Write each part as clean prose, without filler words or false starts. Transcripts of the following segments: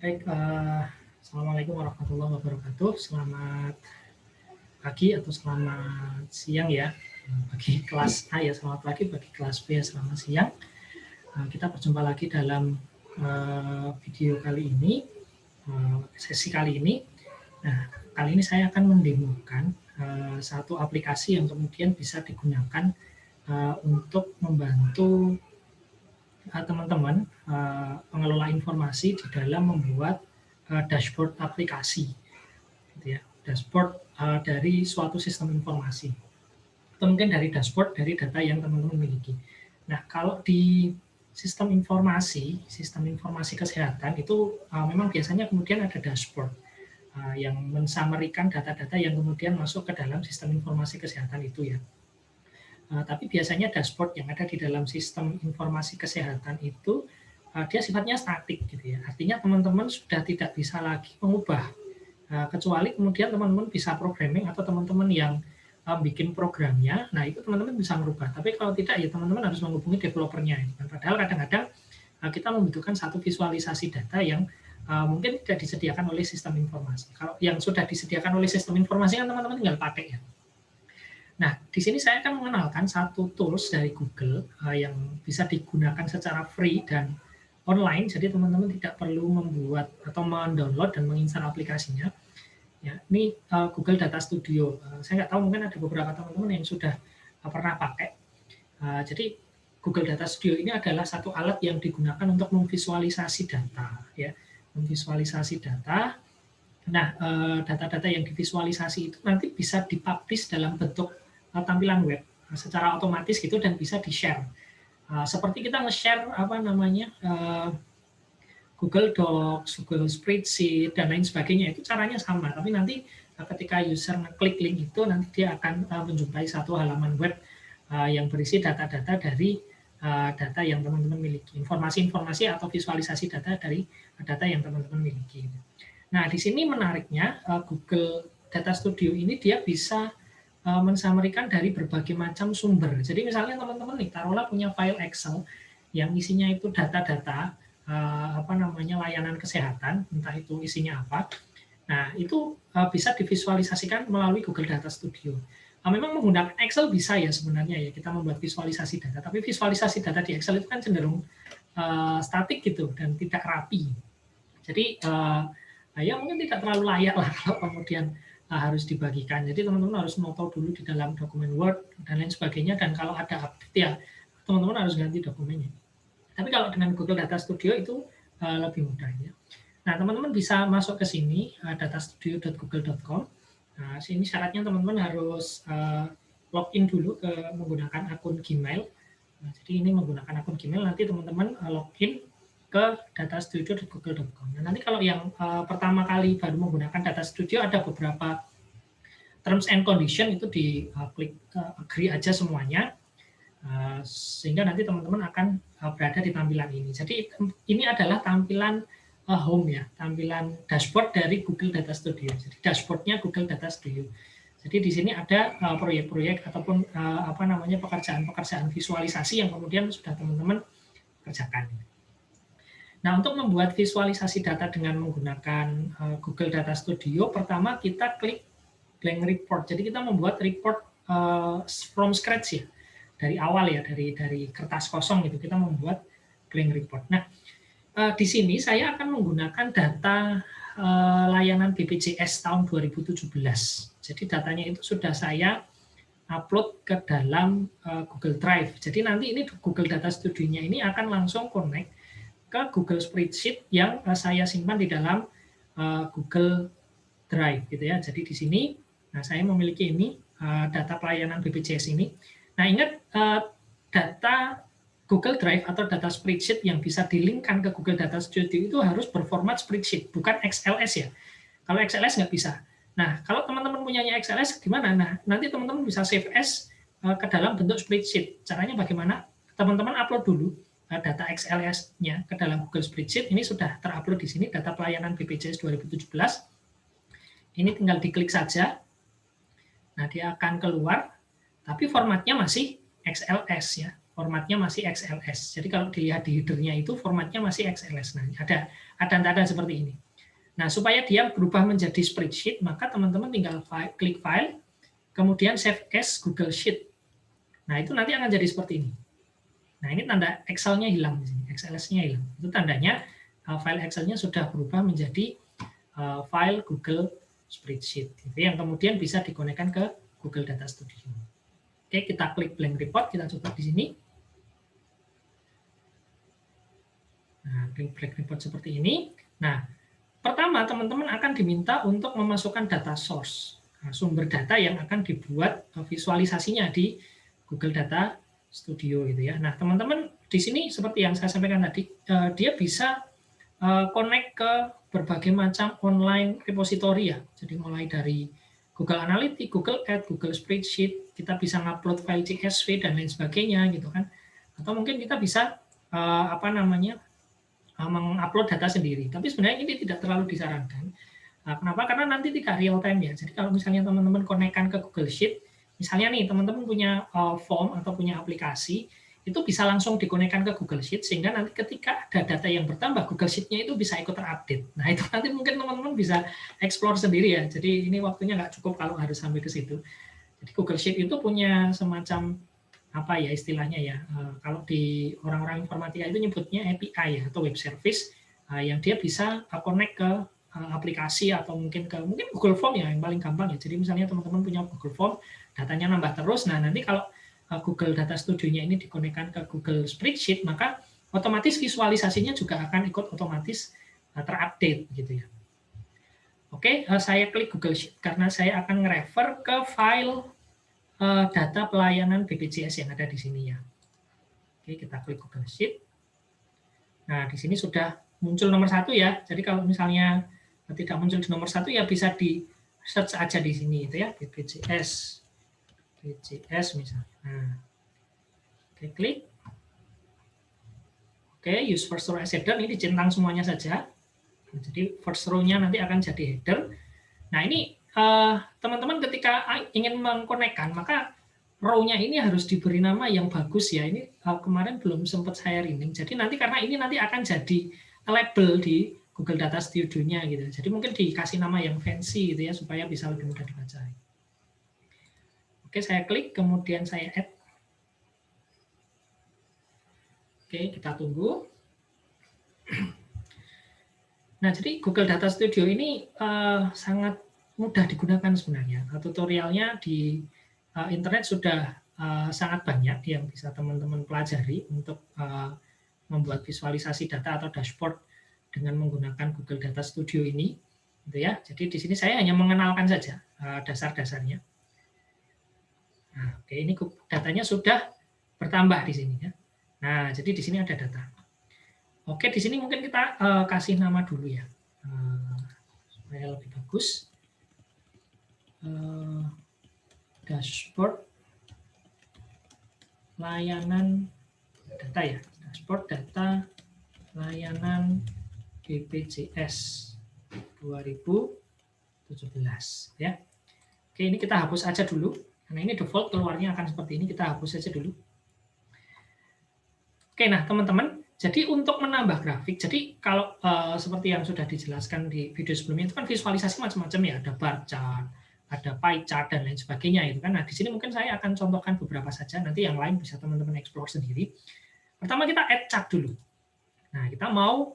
Baik, Assalamualaikum warahmatullahi wabarakatuh. Selamat pagi atau selamat siang ya, bagi kelas A ya, selamat pagi, bagi kelas B ya, selamat siang. Kita berjumpa lagi dalam video kali ini, sesi kali ini. Nah, kali ini saya akan mendemokan satu aplikasi yang kemudian bisa digunakan untuk membantu teman-teman pengelola informasi di dalam membuat dashboard aplikasi, gitu ya. Dashboard dari suatu sistem informasi, atau mungkin dari dashboard dari data yang teman-teman miliki. Nah, kalau di sistem informasi kesehatan itu memang biasanya kemudian ada dashboard yang mensummary-kan data-data yang kemudian masuk ke dalam sistem informasi kesehatan itu ya. Tapi biasanya dashboard yang ada di dalam sistem informasi kesehatan itu dia sifatnya statik gitu ya. Artinya teman-teman sudah tidak bisa lagi mengubah, kecuali kemudian teman-teman bisa programming atau teman-teman yang bikin programnya, nah itu teman-teman bisa merubah. Tapi kalau tidak ya teman-teman harus menghubungi developernya. Padahal kadang-kadang kita membutuhkan satu visualisasi data yang mungkin tidak disediakan oleh sistem informasi. Kalau yang sudah disediakan oleh sistem informasi kan teman-teman tinggal pakai ya. Nah, di sini saya akan mengenalkan satu tools dari Google yang bisa digunakan secara free dan online, jadi teman-teman tidak perlu membuat atau mendownload dan menginstal aplikasinya. Ya, ini Google Data Studio. Saya nggak tahu, mungkin ada beberapa teman-teman yang sudah pernah pakai. Jadi Google Data Studio ini adalah satu alat yang digunakan untuk memvisualisasi data, ya, memvisualisasi data. Nah, data-data yang divisualisasi itu nanti bisa dipublish dalam bentuk tampilan web secara otomatis gitu dan bisa di-share. Seperti kita nge-share Google Docs, Google Spreadsheet dan lain sebagainya, itu caranya sama. Tapi nanti ketika user ngeklik link itu nanti dia akan menjumpai satu halaman web yang berisi data-data dari data yang teman-teman miliki, informasi-informasi atau visualisasi data dari data yang teman-teman miliki. Nah, di sini menariknya Google Data Studio ini dia bisa mensummary-kan dari berbagai macam sumber. Jadi misalnya teman-teman nih, taruhlah punya file Excel yang isinya itu data-data layanan kesehatan, entah itu isinya apa. Nah, itu bisa divisualisasikan melalui Google Data Studio. Memang menggunakan Excel bisa ya sebenarnya ya, kita membuat visualisasi data, tapi visualisasi data di Excel itu kan cenderung statik gitu dan tidak rapi. Jadi ya mungkin tidak terlalu layak lah kalau kemudian harus dibagikan. Jadi teman-teman harus noto dulu di dalam dokumen Word dan lain sebagainya, dan kalau ada update ya teman-teman harus ganti dokumennya. Tapi kalau dengan Google Data Studio itu lebih mudah ya. Nah, teman-teman bisa masuk ke sini datastudio.google.com. Nah, sini syaratnya teman-teman harus login dulu ke menggunakan akun Gmail. Nah, jadi ini menggunakan akun Gmail, nanti teman-teman login ke datastudio.google.com. Nah, nanti kalau yang pertama kali baru menggunakan Data Studio ada beberapa terms and condition, itu diklik agree aja semuanya, sehingga nanti teman-teman akan berada di tampilan ini. Jadi ini adalah tampilan home ya, tampilan dashboard dari Google Data Studio. Jadi dashboardnya Google Data Studio. Jadi di sini ada proyek-proyek ataupun pekerjaan-pekerjaan visualisasi yang kemudian sudah teman-teman kerjakan. Nah, untuk membuat visualisasi data dengan menggunakan Google Data Studio, pertama kita klik blank report. Jadi kita membuat report from scratch ya, dari awal ya, dari kertas kosong gitu, kita membuat blank report. Nah, di sini saya akan menggunakan data layanan BPJS tahun 2017. Jadi datanya itu sudah saya upload ke dalam Google Drive. Jadi nanti ini Google Data Studio-nya ini akan langsung connect ke Google Spreadsheet yang saya simpan di dalam Google Drive gitu ya. Jadi di sini saya memiliki ini data pelayanan BPJS ini. Nah, ingat data Google Drive atau data spreadsheet yang bisa dilink-kan ke Google Data Studio itu harus berformat spreadsheet, bukan XLS ya. Kalau XLS nggak bisa. Nah, kalau teman-teman punyanya XLS gimana? Nah, nanti teman-teman bisa save as ke dalam bentuk spreadsheet. Caranya bagaimana? Teman-teman upload dulu data XLS-nya ke dalam Google Spreadsheet. Ini sudah terupload di sini, data pelayanan BPJS 2017. Ini tinggal diklik saja. Nah, dia akan keluar, tapi formatnya masih XLS ya. formatnya masih XLS. Jadi kalau dilihat di header-nya itu formatnya masih XLS. Nah, ada tanda seperti ini. Nah, supaya dia berubah menjadi spreadsheet, maka teman-teman tinggal klik file, kemudian save as Google Sheet. Nah, itu nanti akan jadi seperti ini. Nah, ini tanda Excel-nya hilang di sini, XLS-nya hilang. Itu tandanya file Excel-nya sudah berubah menjadi file Google Spreadsheet, gitu, yang kemudian bisa dikonekkan ke Google Data Studio. Oke, kita klik blank report, kita coba di sini. Nah, blank report seperti ini. Nah, pertama teman-teman akan diminta untuk memasukkan data source, sumber data yang akan dibuat visualisasinya di Google Data Studio, gitu ya. Nah, teman-teman di sini seperti yang saya sampaikan tadi, dia bisa connect ke berbagai macam online repository ya. Jadi mulai dari Google Analytics, Google Ads, Google Spreadsheet, kita bisa ngupload file CSV dan lain sebagainya gitu kan. Atau mungkin kita bisa mengupload data sendiri. Tapi sebenarnya ini tidak terlalu disarankan. Kenapa? Karena nanti tidak real time ya. Jadi kalau misalnya teman-teman konekkan ke Google Sheet, misalnya nih teman-teman punya form atau punya aplikasi, itu bisa langsung dikonekkan ke Google Sheet, sehingga nanti ketika ada data yang bertambah, Google Sheet-nya itu bisa ikut terupdate. Nah, itu nanti mungkin teman-teman bisa explore sendiri ya. Jadi ini waktunya nggak cukup kalau harus sampai ke situ. Jadi Google Sheet itu punya semacam apa ya istilahnya ya, kalau di orang-orang informatika itu nyebutnya API ya, atau web service, yang dia bisa connect ke aplikasi atau mungkin Google Form ya yang paling gampang ya. Jadi misalnya teman-teman punya Google Form, datanya nambah terus. Nah, nanti kalau Google Data Studio-nya ini dikonekkan ke Google Spreadsheet, maka otomatis visualisasinya juga akan ikut otomatis terupdate gitu ya. Oke, saya klik Google Sheet karena saya akan nge-refer ke file data pelayanan BPJS yang ada di sini ya. Oke, kita klik Google Sheet. Nah, di sini sudah muncul nomor 1 ya. Jadi kalau misalnya tidak muncul di nomor 1 ya bisa di search aja di sini itu ya, BPJS misalnya. Nah, oke, klik. Oke, use first row as header, ini dicentang semuanya saja. Jadi first row-nya nanti akan jadi header. Nah, ini teman-teman ketika ingin mengkonekkan, maka row-nya ini harus diberi nama yang bagus ya. Ini kemarin belum sempat saya rename. Jadi nanti karena ini nanti akan jadi label di Google Data Studio-nya gitu. Jadi mungkin dikasih nama yang fancy gitu ya supaya bisa lebih mudah dibaca. Oke, saya klik, kemudian saya add. Oke, kita tunggu. Nah, jadi Google Data Studio ini sangat mudah digunakan sebenarnya. Tutorialnya di internet sudah sangat banyak yang bisa teman-teman pelajari untuk membuat visualisasi data atau dashboard dengan menggunakan Google Data Studio ini. Gitu ya. Jadi di sini saya hanya mengenalkan saja dasar-dasarnya. Nah, oke, ini datanya sudah bertambah di sini ya. Nah, jadi di sini ada data. Oke, di sini mungkin kita kasih nama dulu ya, supaya lebih bagus. Dashboard layanan data ya, dashboard data layanan BPJS 2017 ya. Oke, ini kita hapus aja dulu. Karena ini default keluarnya akan seperti ini, kita hapus saja dulu. Oke, nah teman-teman, jadi untuk menambah grafik, jadi kalau seperti yang sudah dijelaskan di video sebelumnya, itu kan visualisasi macam-macam ya, ada bar chart, ada pie chart, dan lain sebagainya. Itu kan. Nah, di sini mungkin saya akan contohkan beberapa saja, nanti yang lain bisa teman-teman explore sendiri. Pertama kita add chart dulu. Nah, kita mau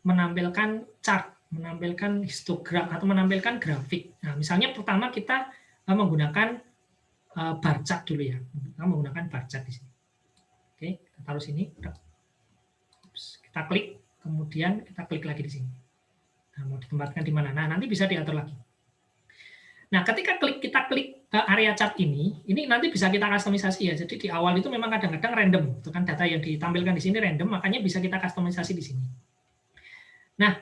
menampilkan chart, menampilkan histogram atau menampilkan grafik. Nah, misalnya pertama kita menggunakan bar chart dulu ya. Kita menggunakan bar chart di sini. Oke, kita taruh sini. Kita klik, kemudian kita klik lagi di sini. Nah, mau ditempatkan di mana? Nah, nanti bisa diatur lagi. Nah, ketika kita klik area chart ini nanti bisa kita kustomisasi ya. Jadi di awal itu memang kadang-kadang random. Itu kan data yang ditampilkan di sini random, makanya bisa kita kustomisasi di sini. Nah,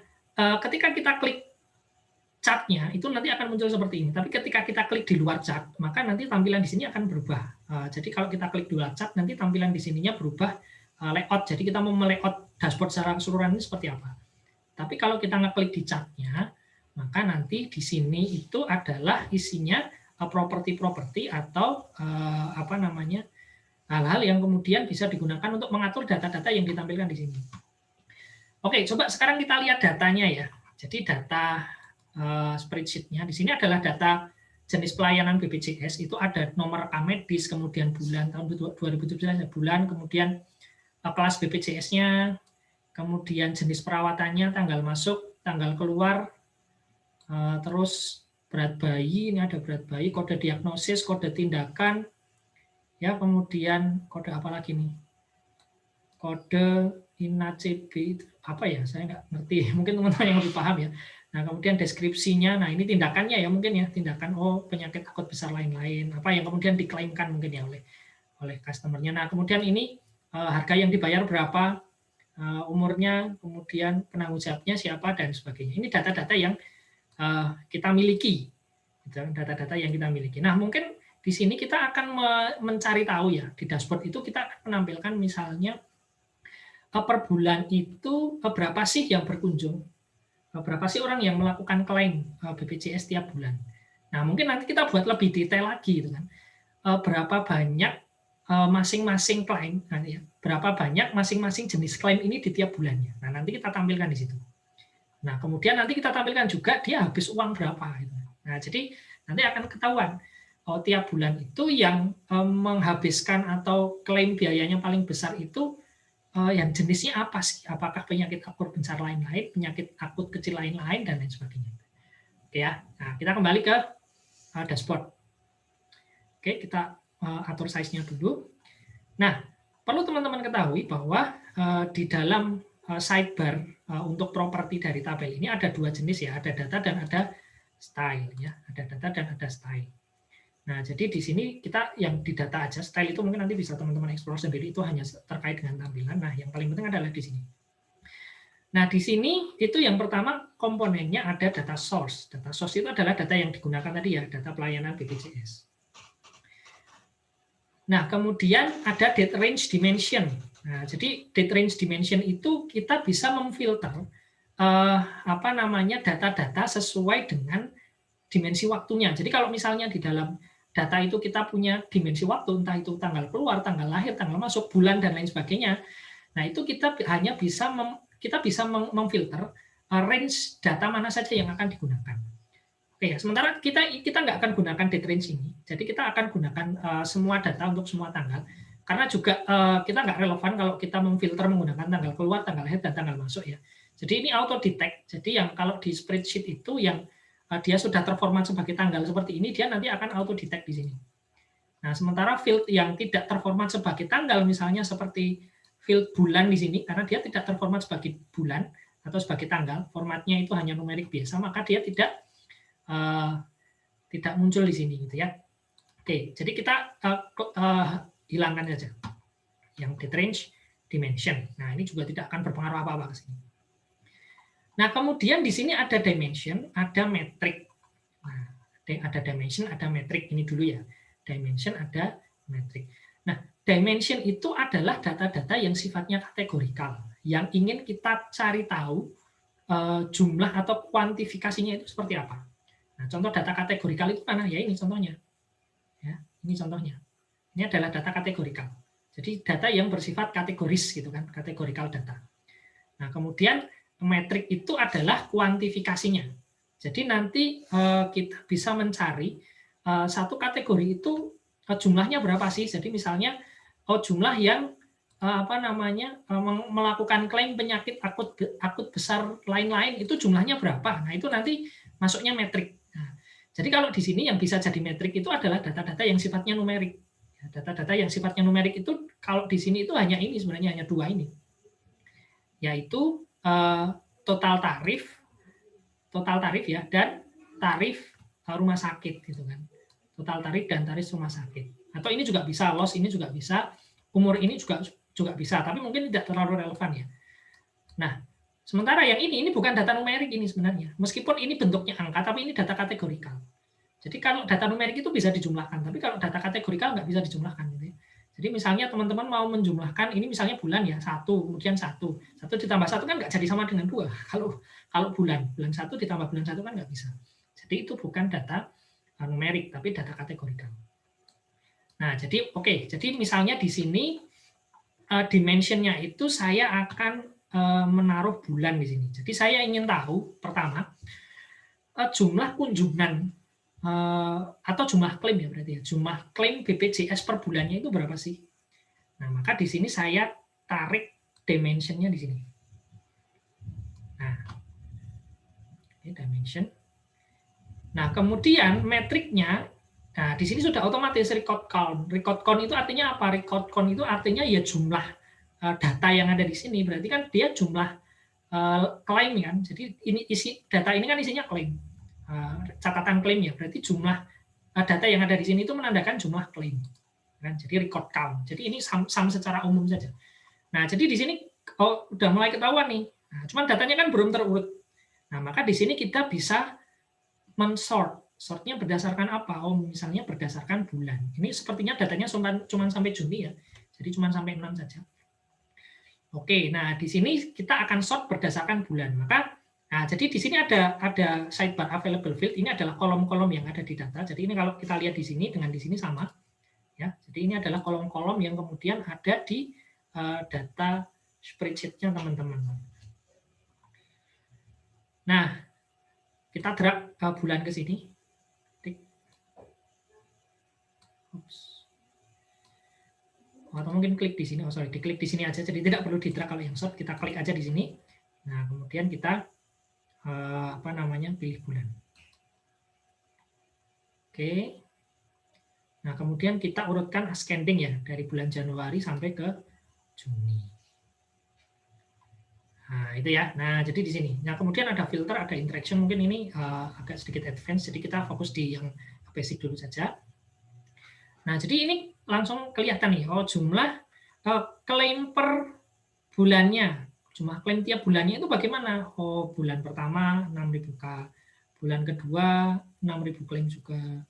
ketika kita klik chart-nya, itu nanti akan muncul seperti ini. Tapi ketika kita klik di luar chart, maka nanti tampilan di sini akan berubah. Jadi kalau kita klik di luar chart, nanti tampilan di sininya berubah layout. Jadi kita mau melayout dashboard secara keseluruhan ini seperti apa. Tapi kalau kita ngeklik di chart-nya, maka nanti di sini itu adalah isinya properti-properti atau apa namanya hal-hal yang kemudian bisa digunakan untuk mengatur data-data yang ditampilkan di sini. Oke, coba sekarang kita lihat datanya ya. Jadi data spreadsheet-nya di sini adalah data jenis pelayanan BPJS, itu ada nomor rekam medis, kemudian bulan tahun 2017 bulan, kemudian kelas BPJS-nya, kemudian jenis perawatannya, tanggal masuk, tanggal keluar, terus berat bayi, ini ada berat bayi, kode diagnosis, kode tindakan, ya kemudian kode apa lagi nih? Kode INACB itu apa ya? Saya nggak ngerti. Mungkin teman-teman yang lebih paham ya. Nah, kemudian deskripsinya, nah ini tindakannya ya mungkin ya, tindakan penyakit akut besar lain-lain, apa yang kemudian diklaimkan mungkin ya oleh customer-nya. Nah, kemudian ini harga yang dibayar berapa, umurnya, kemudian penanggung jawabnya siapa dan sebagainya. Ini data-data yang kita miliki, data-data yang kita miliki. Nah, mungkin di sini kita akan mencari tahu ya, di dashboard itu kita akan menampilkan misalnya per bulan itu berapa sih yang berkunjung, berapa sih orang yang melakukan klaim BPJS tiap bulan. Nah, mungkin nanti kita buat lebih detail lagi, gitu kan. Berapa banyak masing-masing klaim, nah, ya, berapa banyak masing-masing jenis klaim ini di tiap bulannya. Nah, nanti kita tampilkan di situ. Nah, kemudian nanti kita tampilkan juga dia habis uang berapa. Gitu. Nah, jadi nanti akan ketahuan tiap bulan itu yang menghabiskan atau klaim biayanya paling besar itu yang jenisnya apa sih? Apakah penyakit akut besar lain-lain, penyakit akut kecil lain-lain, dan lain sebagainya. Oke ya, nah kita kembali ke dashboard. Oke, kita atur size-nya dulu. Nah, perlu teman-teman ketahui bahwa di dalam sidebar untuk properti dari tabel ini ada dua jenis ya, ada data dan ada style ya, ada data dan ada style. Nah, jadi di sini kita yang di data aja, style itu mungkin nanti bisa teman-teman explore sendiri, itu hanya terkait dengan tampilan. Nah, yang paling penting adalah di sini. Nah, di sini itu yang pertama komponennya ada data source. Data source itu adalah data yang digunakan tadi ya, data pelayanan BPJS. Nah, kemudian ada date range dimension. Nah, jadi date range dimension itu kita bisa memfilter apa namanya data-data sesuai dengan dimensi waktunya. Jadi kalau misalnya di dalam data itu kita punya dimensi waktu, entah itu tanggal keluar, tanggal lahir, tanggal masuk, bulan, dan lain sebagainya. Nah, itu kita hanya bisa memfilter range data mana saja yang akan digunakan. Oke, sementara kita nggak akan gunakan date range ini. Jadi kita akan gunakan semua data untuk semua tanggal. Karena juga kita nggak relevan kalau kita memfilter menggunakan tanggal keluar, tanggal lahir, dan tanggal masuk ya. Jadi ini auto detect. Jadi yang kalau di spreadsheet itu yang dia sudah terformat sebagai tanggal seperti ini, dia nanti akan auto detect di sini. Nah, sementara field yang tidak terformat sebagai tanggal, misalnya seperti field bulan di sini, karena dia tidak terformat sebagai bulan atau sebagai tanggal, formatnya itu hanya numerik biasa, maka dia tidak muncul di sini, gitu ya. Oke, jadi kita hilangkan saja yang date range dimension. Nah, ini juga tidak akan berpengaruh apa-apa ke sini. Nah, kemudian di sini ada dimension, ada metrik. Nah, ada dimension, ada metrik. Ini dulu ya. Dimension, ada metrik. Nah, dimension itu adalah data-data yang sifatnya kategorikal, yang ingin kita cari tahu jumlah atau kuantifikasinya itu seperti apa. Nah, contoh data kategorikal itu mana? Ya ini contohnya. Ya, ini contohnya. Ini adalah data kategorikal. Jadi data yang bersifat kategoris gitu kan, kategorikal data. Nah, kemudian metrik itu adalah kuantifikasinya. Jadi nanti kita bisa mencari satu kategori itu jumlahnya berapa sih. Jadi misalnya jumlah yang melakukan klaim penyakit akut besar lain-lain itu jumlahnya berapa. Nah, itu nanti masuknya metrik. Nah, jadi kalau di sini yang bisa jadi metrik itu adalah data-data yang sifatnya numerik. Data-data yang sifatnya numerik itu kalau di sini itu hanya ini, sebenarnya hanya dua ini, yaitu total tarif ya, dan tarif rumah sakit gitu kan. Total tarif dan tarif rumah sakit. Atau ini juga bisa, loss ini juga bisa, umur ini juga bisa, tapi mungkin tidak terlalu relevan ya. Nah, sementara yang ini bukan data numerik ini sebenarnya. Meskipun ini bentuknya angka, tapi ini data kategorikal. Jadi kalau data numerik itu bisa dijumlahkan, tapi kalau data kategorikal nggak bisa dijumlahkan gitu ya. Jadi misalnya teman-teman mau menjumlahkan, ini misalnya bulan ya, 1, kemudian 1 ditambah 1 kan nggak jadi sama dengan 2. Kalau bulan 1 ditambah bulan 1 kan nggak bisa. Jadi itu bukan data numerik, tapi data kategorikal. Nah, jadi oke, jadi misalnya di sini dimensionnya itu saya akan menaruh bulan di sini. Jadi saya ingin tahu pertama jumlah kunjungan atau jumlah klaim ya berarti ya, jumlah klaim BPJS per bulannya itu berapa sih? Nah, maka di sini saya tarik dimensionnya di sini. Nah, ini dimension. Nah, kemudian metriknya, nah di sini sudah otomatis record count. Record count itu artinya apa? Record count itu artinya ya jumlah data yang ada di sini. Berarti kan dia jumlah klaim kan. Jadi ini data ini kan isinya klaim. Catatan klaim ya. Berarti jumlah data yang ada di sini itu menandakan jumlah klaim. Kan? Jadi record count. Jadi ini sum secara umum saja. Nah, jadi di sini udah mulai ketahuan nih. Nah, cuman datanya kan belum terurut. Nah, maka di sini kita bisa mensort. Sortnya berdasarkan apa? Oh, misalnya berdasarkan bulan. Ini sepertinya datanya cuma sampai Juni ya. Jadi cuma sampai 6 saja. Oke, nah di sini kita akan sort berdasarkan bulan. Maka, nah jadi di sini ada sidebar available field. Ini adalah kolom-kolom yang ada di data. Jadi ini kalau kita lihat di sini dengan di sini sama. Ya, jadi ini adalah kolom-kolom yang kemudian ada di data spreadsheet-nya teman-teman. Nah, kita drag bulan ke sini. Atau mungkin klik di sini. Oh sorry, diklik di sini aja. Jadi tidak perlu di drag kalau yang sort. Kita klik aja di sini. Nah, kemudian kita pilih bulan. Oke. Nah, kemudian kita urutkan ascending ya dari bulan Januari sampai ke Juni. Nah, itu ya. Nah, jadi di sini. Nah, kemudian ada filter, ada interaction. Mungkin ini agak sedikit advance, jadi kita fokus di yang basic dulu saja. Nah, jadi ini langsung kelihatan nih, oh jumlah klaim per bulannya. Jumlah klaim tiap bulannya itu bagaimana? Oh, bulan pertama 6.000K, bulan kedua 6.000 klaim juga,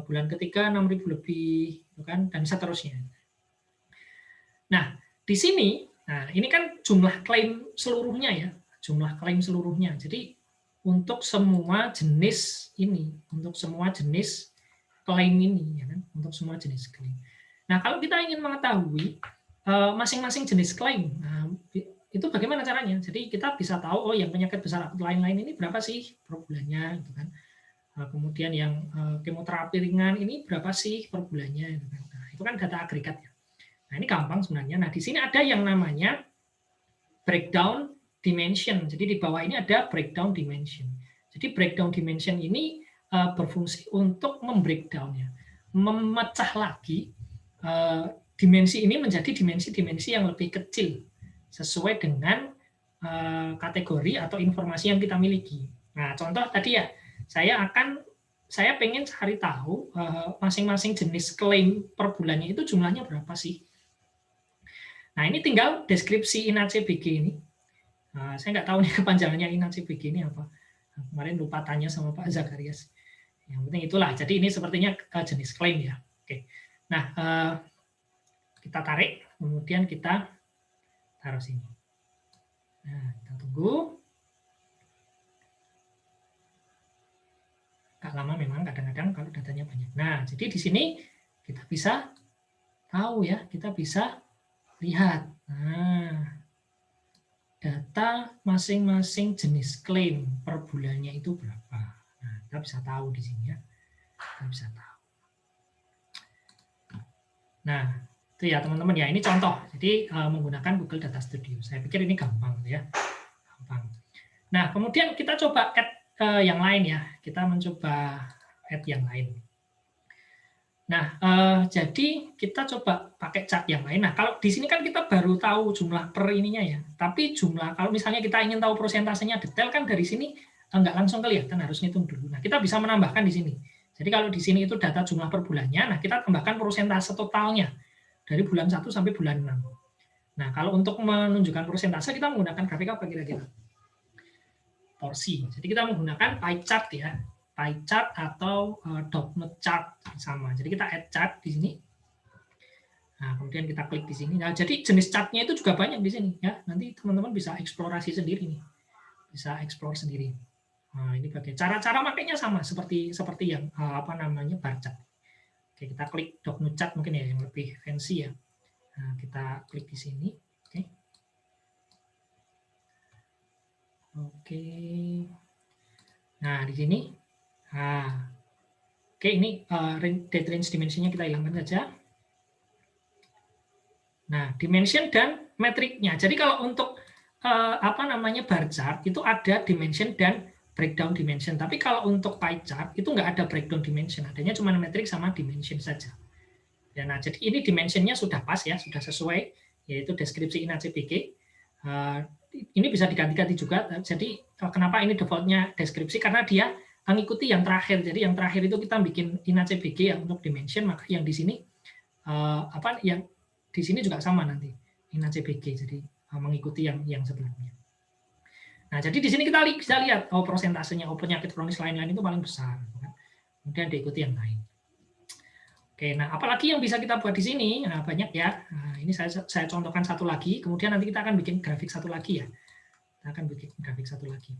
bulan ketiga 6.000 lebih, kan, dan seterusnya. Nah, di sini, nah ini kan jumlah klaim seluruhnya ya, jumlah klaim seluruhnya. Jadi untuk semua jenis ini, untuk semua jenis klaim ini, ya kan, untuk semua jenis klaim. Nah, kalau kita ingin mengetahui masing-masing jenis klaim, nah, itu bagaimana caranya? Jadi kita bisa tahu, oh yang penyakit besar akut lain-lain ini berapa sih per bulannya, gitu kan. Kemudian yang kemoterapi ringan ini berapa sih per bulannya, gitu kan. Nah, itu kan data agregat ya. Nah, ini gampang sebenarnya. Nah, di sini ada yang namanya breakdown dimension. Jadi di bawah ini ada breakdown dimension. Jadi breakdown dimension ini berfungsi untuk membreakdown-nya, memecah lagi dimensi ini menjadi dimensi-dimensi yang lebih kecil sesuai dengan kategori atau informasi yang kita miliki. Nah, contoh tadi ya, saya pengen cari tahu masing-masing jenis klaim per bulannya itu jumlahnya berapa sih. Nah, ini tinggal deskripsi INACBG ini. Saya nggak tahu nih kepanjangannya INACBG ini apa. Kemarin lupa tanya sama Pak Zakarias. Yang penting itulah. Jadi ini sepertinya jenis klaim ya. Oke. Nah, kita tarik, kemudian kita taruh sini. Nah, kita tunggu. Agak lama memang kadang-kadang kalau datanya banyak. Nah, jadi di sini kita bisa tahu ya, kita bisa lihat. Nah, data masing-masing jenis klaim per bulannya itu berapa. Nah, kita bisa tahu di sini ya. Kita bisa tahu. Nah, itu ya teman-teman ya. Ini contoh. Jadi menggunakan Google Data Studio. Saya pikir ini gampang ya. Gampang. Nah, kemudian kita coba add yang lain ya. Kita mencoba add yang lain. Nah, jadi kita coba pakai chart yang lain. Nah, kalau di sini kan kita baru tahu jumlah per ininya ya. Tapi jumlah, kalau misalnya kita ingin tahu persentasenya detail kan dari sini nggak langsung kelihatan, harus ngitung dulu. Nah, kita bisa menambahkan di sini. Jadi kalau di sini itu data jumlah per bulannya, nah kita tambahkan persentase totalnya dari bulan 1 sampai bulan 6. Nah, kalau untuk menunjukkan persentase kita menggunakan grafik apa kira-kira? Porsi. Jadi kita menggunakan pie chart ya. Pie chart atau dot chart sama. Jadi kita add chart di sini. Nah, kemudian kita klik di sini. Nah, jadi jenis chartnya itu juga banyak di sini ya. Nanti teman-teman bisa eksplorasi sendiri nih. Bisa explore sendiri. Nah, ini bagian cara makainya sama seperti yang apa namanya bar chart. Oke, kita klik Doc Chart mungkin ya yang lebih fancy ya. Nah, kita klik di sini. Oke. Oke. Nah, di sini. Nah, oke, ini date range dimensinya kita hilangkan saja. Nah, dimension dan metriknya. Jadi kalau untuk apa namanya bar chart itu ada dimension dan breakdown dimension. Tapi kalau untuk pie chart itu nggak ada breakdown dimension, adanya cuma metrik sama dimension saja. Ya, nah, jadi ini dimensionnya sudah pas ya, sudah sesuai, yaitu deskripsi INACBG. Ini bisa diganti-ganti juga. Jadi kenapa ini defaultnya deskripsi? Karena dia mengikuti yang terakhir. Jadi yang terakhir itu kita bikin INACBG ya untuk dimension, maka yang di sini apa yang di sini juga sama nanti INACBG. Jadi mengikuti yang sebelumnya. Nah, jadi di sini kita bisa lihat prosentasenya penyakit kronis lain-lain itu paling besar. Kemudian diikuti yang lain. Oke, nah apalagi yang bisa kita buat di sini? Nah, banyak ya. Nah, ini saya contohkan satu lagi, kemudian nanti kita akan bikin grafik satu lagi ya. Kita akan bikin grafik satu lagi.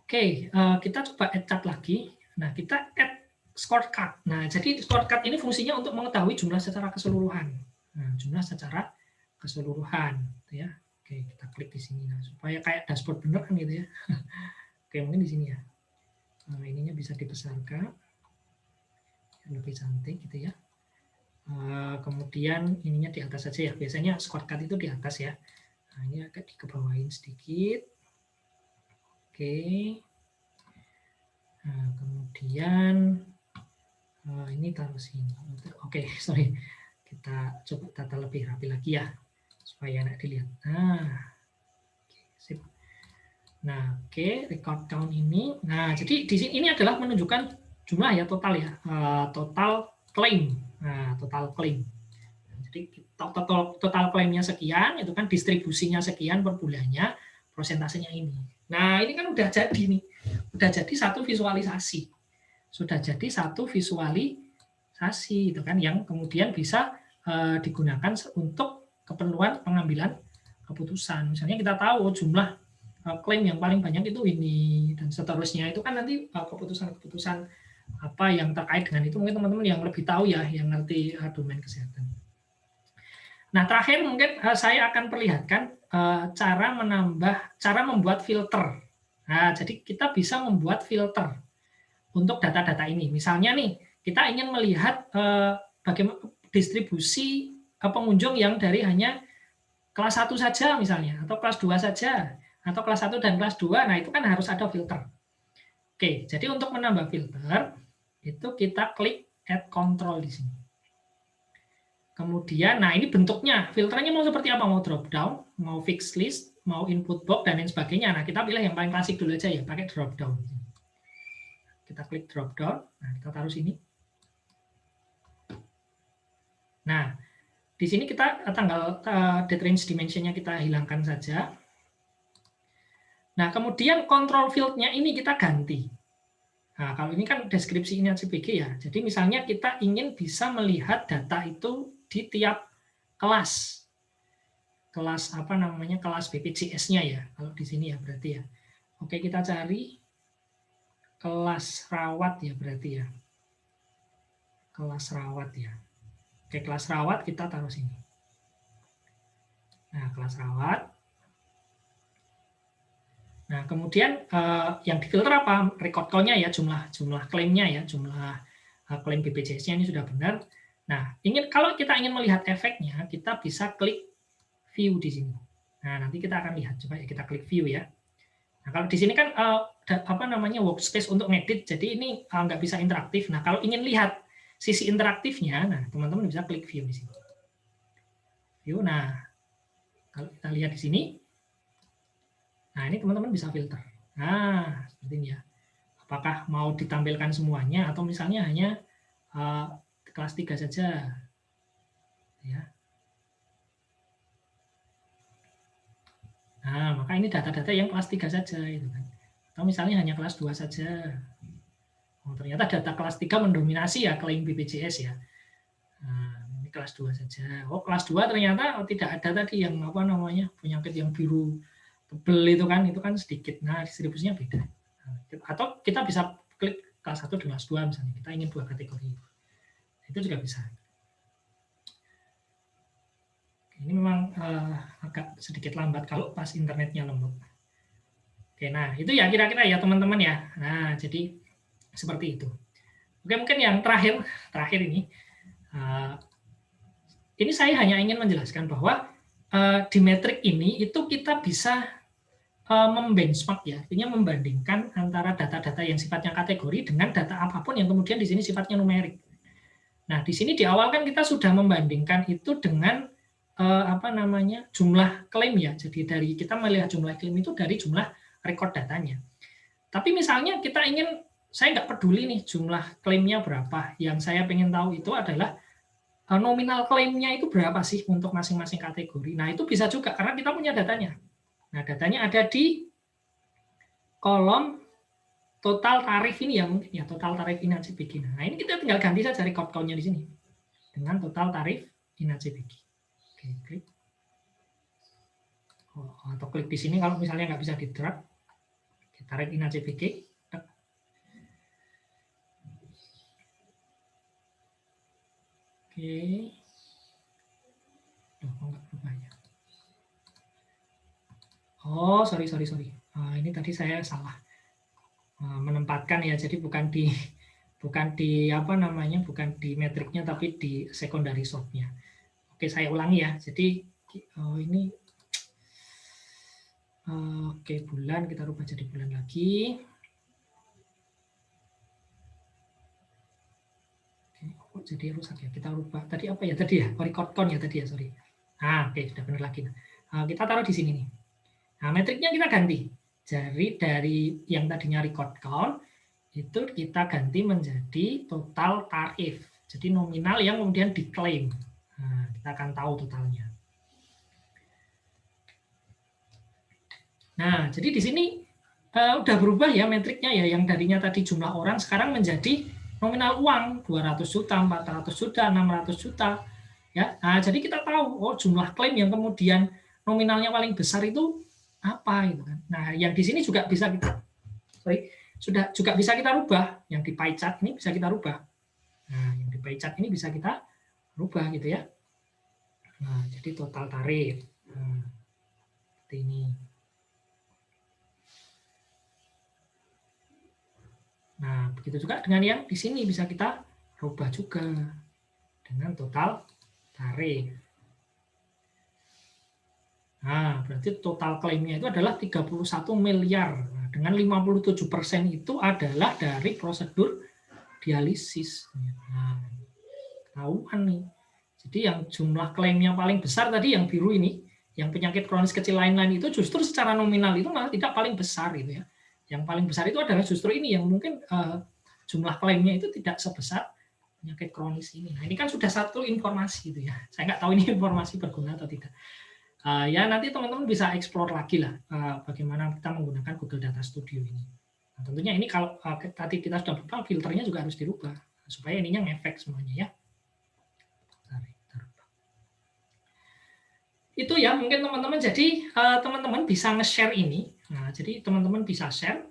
Oke, kita coba add chart lagi. Nah, kita add scorecard. Nah, jadi scorecard ini fungsinya untuk mengetahui jumlah secara keseluruhan. Nah, jumlah secara keseluruhan, gitu ya. Oke, kita klik di sini, nah, supaya kayak dashboard bener kan gitu ya. Oke, mungkin di sini ya. Nah, ininya bisa dibesarkan lebih cantik gitu ya. Kemudian ininya di atas saja ya. Biasanya scorecard itu di atas ya. Nah, ini agak dikebawain sedikit. Oke. Nah, kemudian ini taruh sini. Oke, sorry. Kita coba tata lebih rapi lagi ya, supaya enak dilihat. Nah, oke, sip. Nah, oke, record count ini. Nah, jadi di sini ini adalah menunjukkan jumlah ya, total ya, total claim. Nah, total claim. Jadi total klaimnya sekian, itu kan distribusinya sekian per bulannya, prosentasenya ini. Nah, ini kan udah jadi nih, udah jadi satu visualisasi. Sudah jadi satu visualisasi, itu kan yang kemudian bisa digunakan untuk keperluan pengambilan keputusan. Misalnya kita tahu jumlah klaim yang paling banyak itu ini, dan seterusnya itu kan nanti keputusan-keputusan apa yang terkait dengan itu mungkin teman-teman yang lebih tahu ya, yang ngerti domain kesehatan. Nah, terakhir mungkin saya akan perlihatkan cara membuat filter. Nah, jadi kita bisa membuat filter untuk data-data ini. Misalnya nih, kita ingin melihat bagaimana distribusi pengunjung yang dari hanya kelas 1 saja misalnya, atau kelas 2 saja, atau kelas 1 dan kelas 2, nah itu kan harus ada filter. Oke, jadi untuk menambah filter, itu kita klik add control di sini. Kemudian, nah ini bentuknya, filternya mau seperti apa? Mau drop down, mau fixed list, mau input box, dan lain sebagainya. Nah, kita pilih yang paling klasik dulu aja ya, pakai drop down. Kita klik drop down, nah kita taruh sini. Nah, di sini kita tanggal date range dimensionnya kita hilangkan saja. Nah, kemudian control field-nya ini kita ganti. Nah, kalau ini kan deskripsi INACBG ya. Jadi misalnya kita ingin bisa melihat data itu di tiap kelas. Kelas apa namanya? Kelas BPJS-nya ya. Kalau di sini ya berarti ya. Oke, kita cari kelas rawat ya berarti ya. Kelas rawat ya. Oke, kelas rawat kita taruh sini. Nah, kelas rawat. Nah, kemudian yang difilter apa? Record count-nya ya, jumlah klaimnya ya, jumlah klaim BPJS-nya ini sudah benar. Nah, kalau kita ingin melihat efeknya, kita bisa klik view di sini. Nah, nanti kita akan lihat. Coba ya kita klik view ya. Nah, kalau di sini kan apa namanya workspace untuk ngedit, jadi ini nggak bisa interaktif. Nah, kalau ingin lihat sisi interaktifnya, nah teman-teman bisa klik view di sini. View, nah kalau kita lihat di sini, nah ini teman-teman bisa filter. Nah, seperti ini ya. Apakah mau ditampilkan semuanya atau misalnya hanya kelas 3 saja. Ya. Nah, maka ini data-data yang kelas 3 saja. Gitu kan. Atau misalnya hanya kelas 2 saja. Oh, ternyata data kelas 3 mendominasi ya klaim BPJS ya. Nah, ini kelas 2 saja. Oh, kelas 2 ternyata tidak ada tadi yang apa namanya penyakit yang biru tebel itu kan sedikit. Nah, distribusinya beda. Nah, atau kita bisa klik kelas 1 dan kelas 2 misalnya. Kita ingin 2 kategori. Itu juga bisa. Ini memang agak sedikit lambat kalau pas internetnya lemot. Oke, nah itu ya kira-kira ya teman-teman ya. Nah, jadi seperti itu. Oke, mungkin yang terakhir ini saya hanya ingin menjelaskan bahwa di metrik ini itu kita bisa membenchmark ya, artinya membandingkan antara data-data yang sifatnya kategori dengan data apapun yang kemudian di sini sifatnya numerik. Nah, di sini di awal kan kita sudah membandingkan itu dengan jumlah klaim ya. Jadi dari kita melihat jumlah klaim itu dari jumlah record datanya. Tapi misalnya kita ingin, saya nggak peduli nih jumlah klaimnya berapa. Yang saya ingin tahu itu adalah nominal klaimnya itu berapa sih untuk masing-masing kategori. Nah, itu bisa juga karena kita punya datanya. Nah, datanya ada di kolom total tarif ini ya, mungkin ya, total tarif INACBG. Nah, ini kita tinggal ganti saja record count-nya di sini dengan total tarif INACBG. Oke, klik. Atau klik di sini kalau misalnya nggak bisa di-drag. Tarif INACBG. Oke. Kok nggak berubah ya? Oh, sorry. Ini tadi saya salah menempatkan ya. Jadi bukan di bukan di metriknya tapi di secondary sort-nya. Oke, saya ulangi ya. Jadi ini oke, bulan kita rubah jadi bulan lagi. Oke, jadi rusak ya. Kita rubah tadi apa ya tadi ya? Record count ya tadi ya, sorry. Nah, oke, sudah benar lagi. Kita taruh di sini nih. Nah, metriknya kita ganti. Jadi dari yang tadinya record count itu kita ganti menjadi total tarif. Jadi nominal yang kemudian diklaim. Nah, kita akan tahu totalnya. Nah, jadi di sini udah berubah ya metriknya ya, yang darinya tadi jumlah orang sekarang menjadi nominal uang 200 juta, 400 juta, 600 juta. Ya, nah, jadi kita tahu jumlah klaim yang kemudian nominalnya paling besar itu apa gitu kan. Nah, yang di sini juga bisa kita juga bisa kita rubah, yang di pie chart ini bisa kita rubah. Nah, yang di pie chart ini bisa kita rubah gitu ya. Nah, jadi total tarif. Nah, seperti ini. Nah, begitu juga dengan yang di sini bisa kita rubah juga dengan total tarif. Nah, berarti total klaimnya itu adalah 31 miliar. Nah, dengan 57% itu adalah dari prosedur dialisis. Nah, ketahuan nih. Jadi yang jumlah klaim yang paling besar tadi yang biru ini, yang penyakit kronis kecil lain-lain itu justru secara nominal itu malah tidak paling besar gitu ya. Yang paling besar itu adalah justru ini yang mungkin jumlah klaimnya itu tidak sebesar penyakit kronis ini. Nah, ini kan sudah satu informasi gitu ya. Saya nggak tahu ini informasi berguna atau tidak. Ya nanti teman-teman bisa explore lagi lah bagaimana kita menggunakan Google Data Studio ini. Nah, tentunya ini kalau tadi kita sudah berubah, filternya juga harus dirubah supaya ininya ngefek semuanya ya. Itu ya mungkin teman-teman, jadi teman-teman bisa nge-share ini. Nah, jadi teman-teman bisa share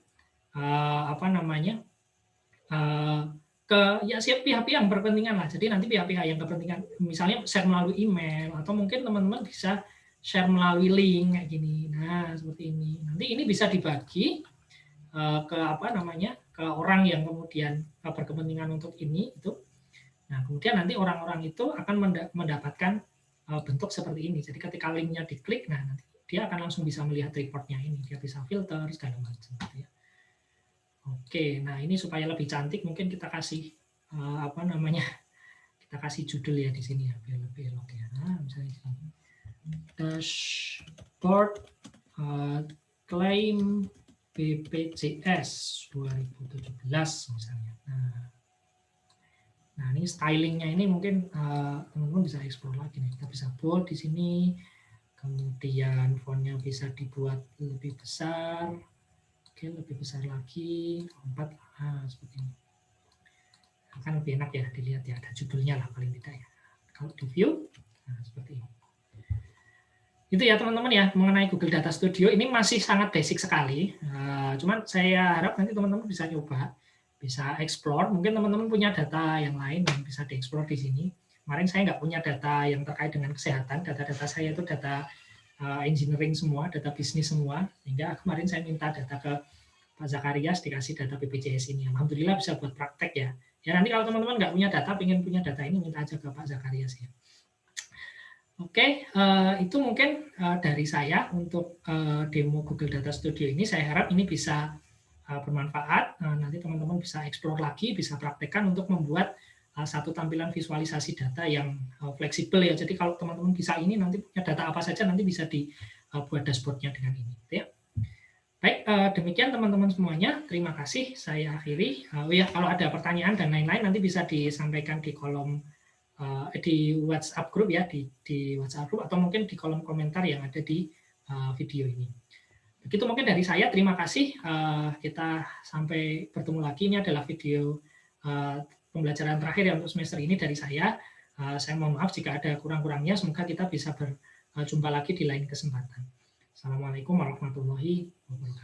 ke ya siap pihak-pihak yang berkepentingan lah. Jadi nanti pihak-pihak yang berkepentingan misalnya share melalui email atau mungkin teman-teman bisa share melalui link kayak gini. Nah, seperti ini. Nanti ini bisa dibagi ke ke orang yang kemudian berkepentingan untuk ini itu. Nah, kemudian nanti orang-orang itu akan mendapatkan bentuk seperti ini. Jadi ketika linknya diklik, nah nanti dia akan langsung bisa melihat reportnya ini. Dia bisa filter segala macam. Gitu ya. Oke, nah ini supaya lebih cantik mungkin kita kasih kita kasih judul ya di sini ya biar lebih elok ya. Nah, misalnya ini. Dashboard klaim BPJS 2017 misalnya. Nah, ini stylingnya ini mungkin teman-teman bisa explore lagi nih. Kita bisa bold di sini, kemudian fontnya bisa dibuat lebih besar. Oke, lebih besar lagi, 4 seperti ini. Akan lebih enak ya dilihat ya, ada judulnya lah paling tidak ya. Kalau di view, nah seperti ini. Itu ya teman-teman ya, mengenai Google Data Studio ini masih sangat basic sekali. Cuman saya harap nanti teman-teman bisa coba, bisa explore. Mungkin teman-teman punya data yang lain yang bisa dieksplor di sini. Kemarin saya nggak punya data yang terkait dengan kesehatan. Data-data saya itu data engineering semua, data bisnis semua. Sehingga kemarin saya minta data ke Pak Zakarias, dikasih data BPJS ini. Alhamdulillah bisa buat praktek ya. Ya nanti kalau teman-teman nggak punya data, pengen punya data ini, minta aja ke Pak Zakarias ya. Oke, itu mungkin dari saya untuk demo Google Data Studio ini. Saya harap ini bisa bermanfaat. Nanti teman-teman bisa explore lagi, bisa praktekkan untuk membuat satu tampilan visualisasi data yang fleksibel ya. Jadi kalau teman-teman bisa ini, nanti punya data apa saja nanti bisa dibuat dashboardnya dengan ini. Ya. Baik, demikian teman-teman semuanya. Terima kasih. Saya akhiri. Ya, kalau ada pertanyaan dan lain-lain nanti bisa disampaikan di kolom di WhatsApp group ya, di WhatsApp group atau mungkin di kolom komentar yang ada di video ini. Begitu mungkin dari saya, terima kasih. Kita sampai bertemu lagi. Ini adalah video pembelajaran terakhir ya untuk semester ini dari saya. Saya mohon maaf jika ada kurang-kurangnya. Semoga kita bisa berjumpa lagi di lain kesempatan. Assalamualaikum warahmatullahi wabarakatuh.